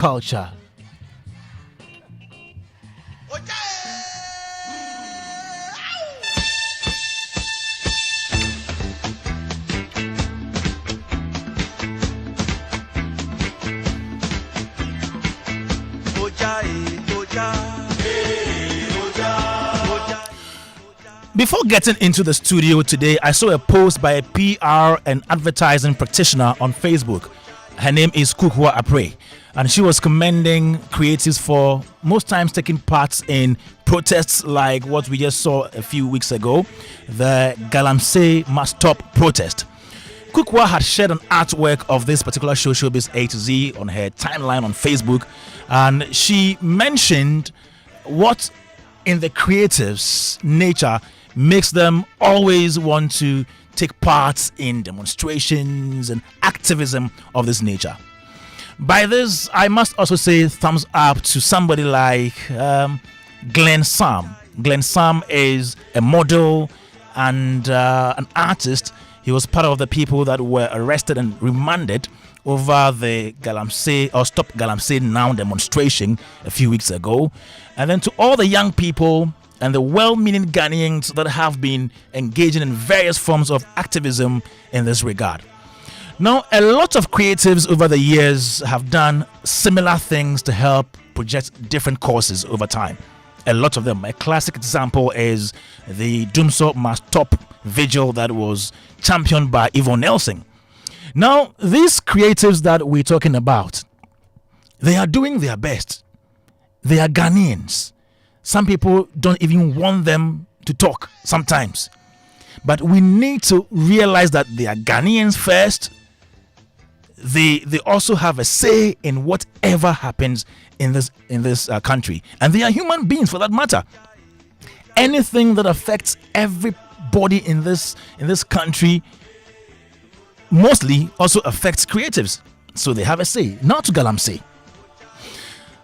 culture. Before getting into the studio today, I saw a post by a PR and advertising practitioner on Facebook. Her name is Kukwa Apre, and she was commending creatives for most times taking part in protests like what we just saw a few weeks ago, the Galamsey Must Stop protest. Kukwa had shared an artwork of this particular show, Showbiz A to Z, on her timeline on Facebook, and she mentioned what in the creatives' nature makes them always want to take part in demonstrations and activism of this nature. By this, I must also say thumbs up to somebody like Glenn Sam. Glenn Sam is a model and an artist. He was part of the people that were arrested and remanded over the Galamsey or Stop Galamsey Now demonstration a few weeks ago. And then to all the young people and the well-meaning Ghanaians that have been engaging in various forms of activism in this regard. Now, a lot of creatives over the years have done similar things to help project different causes over time. A lot of them. A classic example is the Dumso Must Stop vigil that was championed by Yvonne Nelson. Now, these creatives that we're talking about, they are doing their best. They are Ghanaians. Some people don't even want them to talk sometimes. But we need to realize that they are Ghanaians first. They also have a say in whatever happens in this country. And they are human beings for that matter. Anything that affects everybody in this country mostly also affects creatives. So they have a say. Not to Galamsey.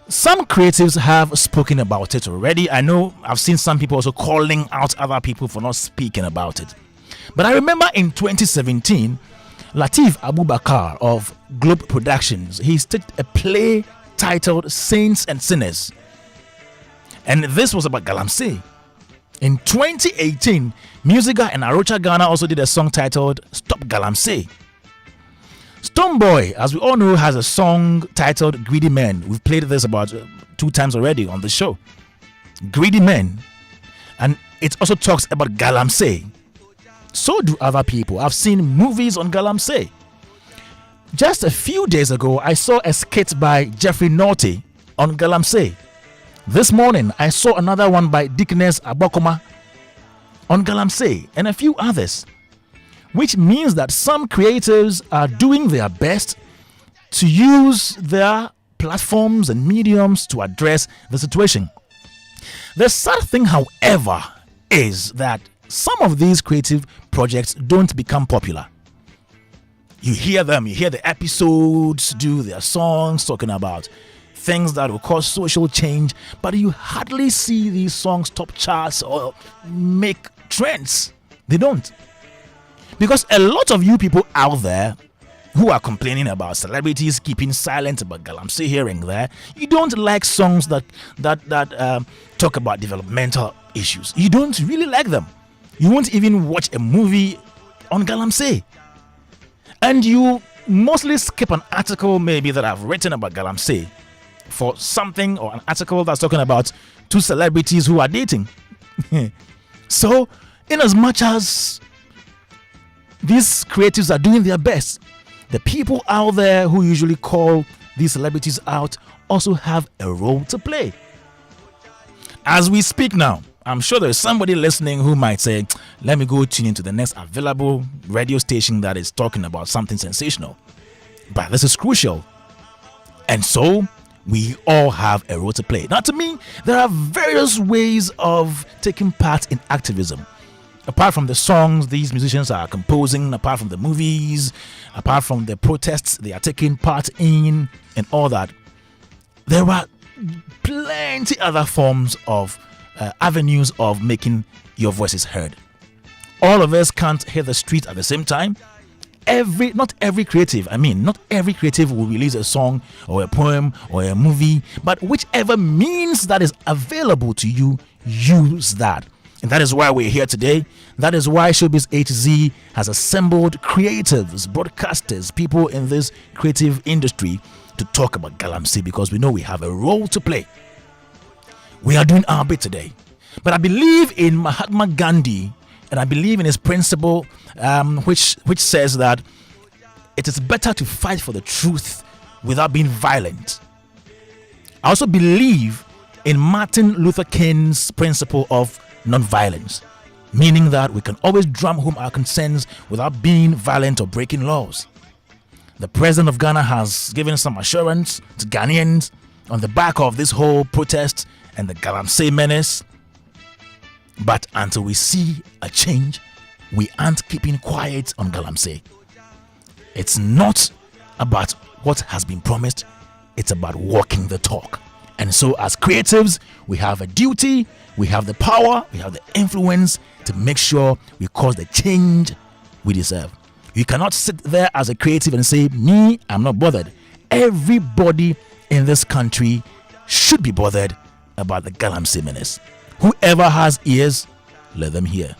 Some creatives have spoken about it already. I know I've seen some people also calling out other people for not speaking about it. But I remember in 2017, Lateef Abubakar of Globe Productions, he staged a play titled Saints and Sinners. And this was about Galamsey. In 2018, Musica and Arocha Ghana also did a song titled Stop Galamsey. Stonebwoy, as we all know, has a song titled Greedy Men. We've played this about 2 times already on the show. Greedy Men. And it also talks about Galamsey. So do other people. I've seen movies on Galamsey. Just a few days ago, I saw a skit by Jeffrey Naughty on Galamsey. This morning, I saw another one by Dickness Abokoma on Galamsey and a few others. Which means that some creatives are doing their best to use their platforms and mediums to address the situation. The sad thing, however, is that some of these creative projects don't become popular. You hear them, you hear the episodes, do their songs talking about things that will cause social change, but you hardly see these songs top charts or make trends. They don't. Because a lot of you people out there who are complaining about celebrities keeping silent about Galamsey here and there, you don't like songs that talk about developmental issues. You don't really like them. You won't even watch a movie on Galamsey. And you mostly skip an article maybe that I've written about Galamsey for something, or an article that's talking about 2 celebrities who are dating. So, in as much as these creatives are doing their best, the people out there who usually call these celebrities out also have a role to play. As we speak now, I'm sure there's somebody listening who might say, let me go tune into the next available radio station that is talking about something sensational. But this is crucial. And so, we all have a role to play. Now, to me, there are various ways of taking part in activism. Apart from the songs these musicians are composing, apart from the movies, apart from the protests they are taking part in, and all that, there are plenty other forms of avenues of making your voices heard. All of us can't hit the street at the same time. not every creative will release a song or a poem or a movie, but whichever means that is available to you, use that. And that is why we're here today. That is why Showbiz HZ has assembled creatives, broadcasters, people in this creative industry to talk about Galamsey, because we know we have a role to play. We are doing our bit today. But I believe in Mahatma Gandhi, and I believe in his principle, which says that it is better to fight for the truth without being violent. I also believe in Martin Luther King's principle of non-violence, meaning that we can always drum home our concerns without being violent or breaking laws. The president of Ghana has given some assurance to Ghanaians on the back of this whole protest and the Galamsey menace. But until we see a change, we aren't keeping quiet on Galamsey. It's not about what has been promised, it's about walking the talk. And so as creatives, we have a duty, we have the power, we have the influence to make sure we cause the change we deserve. You cannot sit there as a creative and say, me, I'm not bothered. Everybody in this country should be bothered about the Galamsey menace. Whoever has ears, let them hear.